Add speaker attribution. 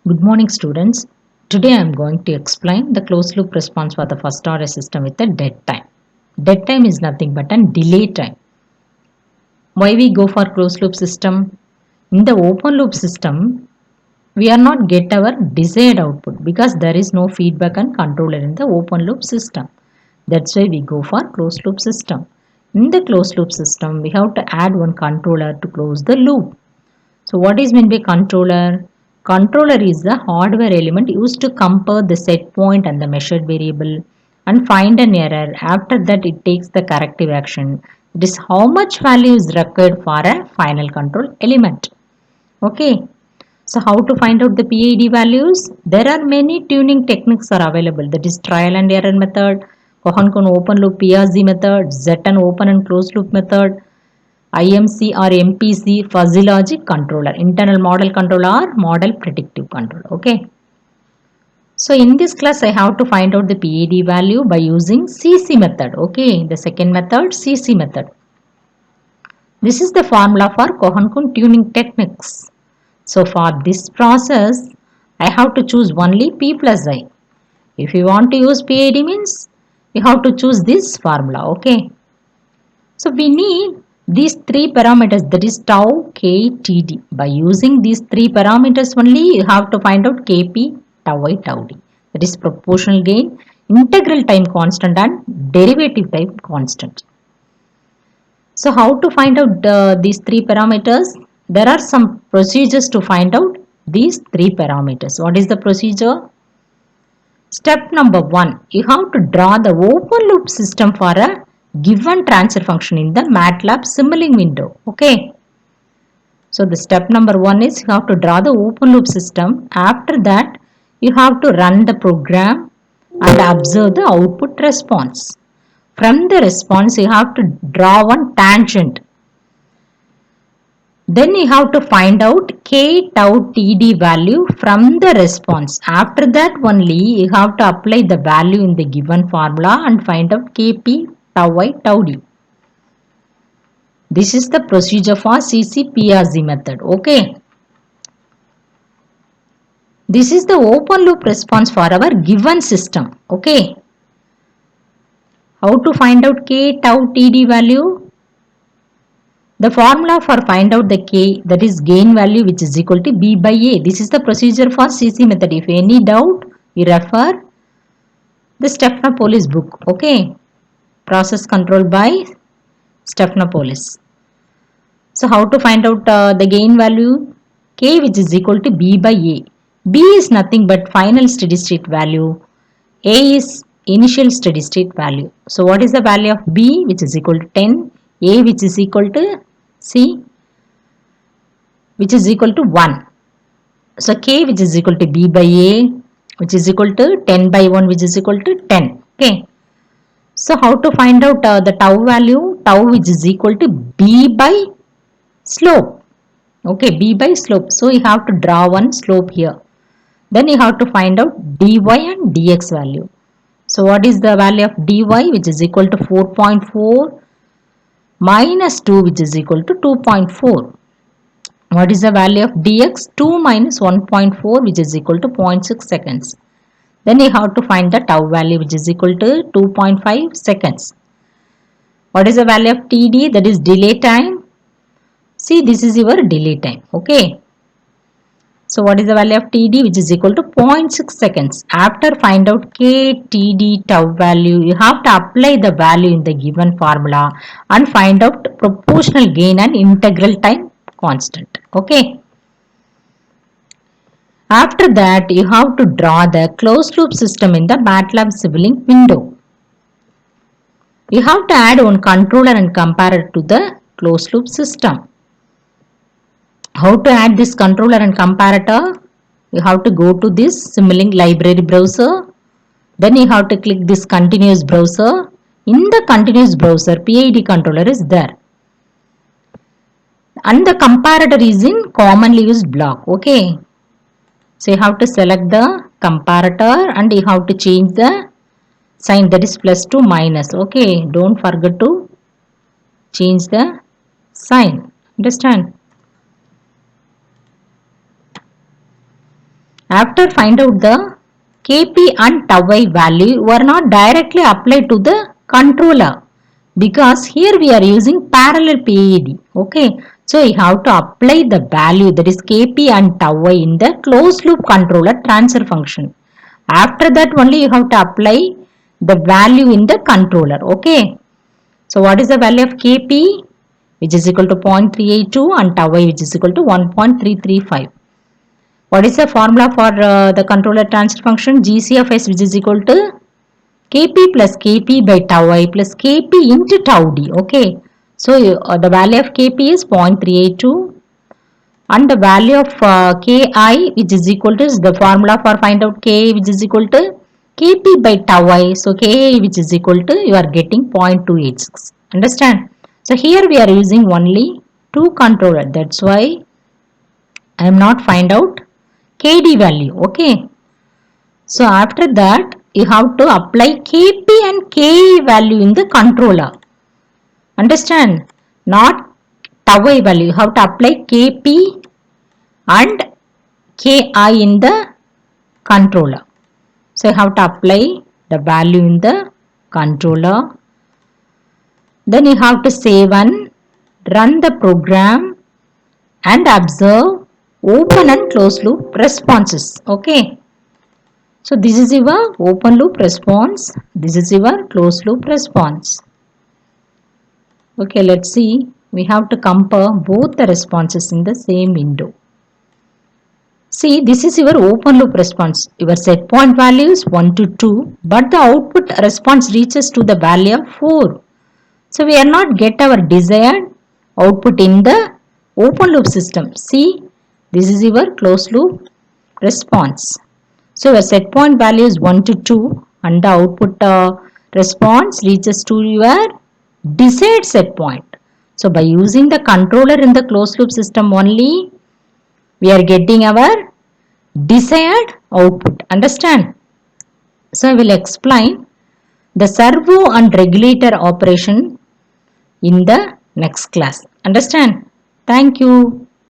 Speaker 1: Good morning, students. Today I am going to explain the closed loop response for the first order system with the dead time. Dead time is nothing but a delay time. Why we go for closed loop system? In the open loop system, we are not get our desired output because there is no feedback and controller in the open loop system. That's why we go for closed loop system. In the closed loop system, we have to add one controller to close the loop. So what is meant by controller? Controller is the hardware element used to compare the set point and the measured variable and find an error. After that it takes the corrective action. It is how much value is required for a final control element. Okay. So how to find out the PID values? There are many tuning techniques are available. That is trial and error method, Kohankun open loop PRZ method, Zetten open and closed loop method, IMC or MPC fuzzy logic controller, internal model controller or model predictive controller. Okay. So in this class I have to find out the PID value by using CC method. Okay. The second method CC method. This is the formula for Kohankun tuning techniques. So for this process I have to choose only P plus I. If you want to use PID means you have to choose this formula. Okay. So we need these three parameters, that is tau, k, td. By using these three parameters only you have to find out kp, tau I, tau d. That is proportional gain, integral time constant and derivative time constant. So how to find out these three parameters? There are some procedures to find out these three parameters. What is the procedure? Step number 1, you have to draw the open loop system for a given transfer function in the MATLAB simulating window. Okay. So the step number 1 is you have to draw the open loop system. After that, you have to run the program and observe the output response. From the response, you have to draw one tangent. Then you have to find out k tau td value from the response. After that only you have to apply the value in the given formula and find out kp tau I tau d. This is the procedure for CCPRZ method. Okay. This is the open loop response for our given system. Okay. How to find out k tau td value? The formula for find out the k, that is gain value, which is equal to b by a. This is the procedure for CC method. If any doubt, you refer the Stephanopoulos book. Okay. Process control by Stephanopoulos. So how to find out the gain value? K, which is equal to b by a. B is nothing but final steady state value. A is initial steady state value. So what is the value of B, which is equal to 10, A, which is equal to C, which is equal to 1. So K, which is equal to B by A, which is equal to 10 by 1, which is equal to 10. Okay. So how to find out the tau value? Tau, which is equal to B by slope. Okay, B by slope. So you have to draw one slope here. Then you have to find out dy and dx value. So what is the value of dy, which is equal to 4.4 minus 2, which is equal to 2.4. What is the value of dx? 2 minus 1.4, which is equal to 0.6 seconds. Then you have to find the tau value, which is equal to 2.5 seconds. What is the value of td? That is delay time. See, this is your delay time. Okay. So what is the value of td, which is equal to 0.6 seconds. After find out k, td, tau value, you have to apply the value in the given formula and find out proportional gain and integral time constant. Okay. After that, you have to draw the closed loop system in the MATLAB Simulink window. You have to add one controller and compare it to the closed loop system. How to add this controller and comparator? You have to go to this Simulink library browser. Then you have to click this continuous browser. In the continuous browser, PID controller is there. And the comparator is in commonly used block. Okay. So you have to select the comparator and you have to change the sign, that is plus to minus. Okay. Don't forget to change the sign. Understand? After find out the Kp and tau I value were not directly applied to the controller because here we are using parallel PID. Okay, so you have to apply the value, that is Kp and tau I, in the closed loop controller transfer function. After that only you have to apply the value in the controller. Okay, so what is the value of Kp, which is equal to 0.382, and tau I, which is equal to 1.335. What is the formula for the controller transfer function? Gc of s, which is equal to Kp plus Kp by tau I plus Kp into tau d. Okay, so the value of Kp is 0.382 and the value of Ki, which is equal to, the formula for find out K, which is equal to Kp by tau I. So Ka, which is equal to, you are getting 0.286. Understand? So here we are using only two controller. That's why I am not find out Kd value. Okay. So after that you have to apply Kp and Ke value in the controller. Understand? Not tau I value. You have to apply Kp and Ki in the controller. So you have to apply the value in the controller. Then you have to save and run the program and observe open and closed loop responses. Okay. So this is your open loop response. This is your closed loop response. Okay, let's see. We have to compare both the responses in the same window. See, this is your open loop response. Your set point value is 1 to 2, but the output response reaches to the value of 4. So we are not get our desired output in the open loop system. See, this is your closed loop response. So your set point value is 1 to 2 and the output response reaches to your desired set point. So by using the controller in the closed loop system only, we are getting our desired output. Understand? So I will explain the servo and regulator operation in the next class. Understand? Thank you.